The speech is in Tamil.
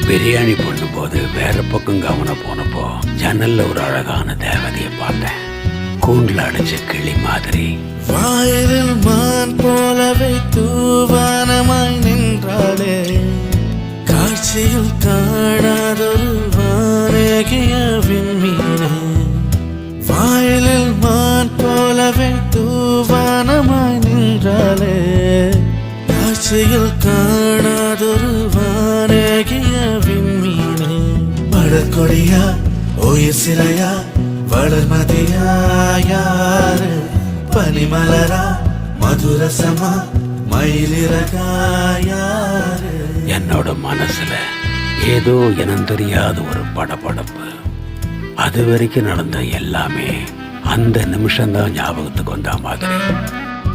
பிரியாணி பண்ணும்போது வேற பக்கம் கவனம் போனப்போ ஜன்னல்ல ஒரு அழகான தேவதையை பார்த்தேன். கூண்டில் அடிச்ச கிளி மாதிரி. வாயிலில் மான் போலவே தூவானமாய் நின்றாளே, காட்சியில் காணாதொரு வானேகிய விண்மீனே. வாயிலில் மான் போலவே தூவானமாய் நின்றாளே, காட்சியில் காணாதொரு வானேகிய விண்மீனே. மலர்கொடியா உயிர் சிலையா வளர்மதியா யாரு, பனிமலரா மதுரசமா மயிலிறகா யாரு. என்னோட மனசுல ஏதோ இனம் தெரியாத ஒரு படபடப்பு. அது வரைக்கும் நடந்த எல்லாமே அந்த நிமிஷம்தான் ஞாபகத்துக்கு வந்த மாதிரி.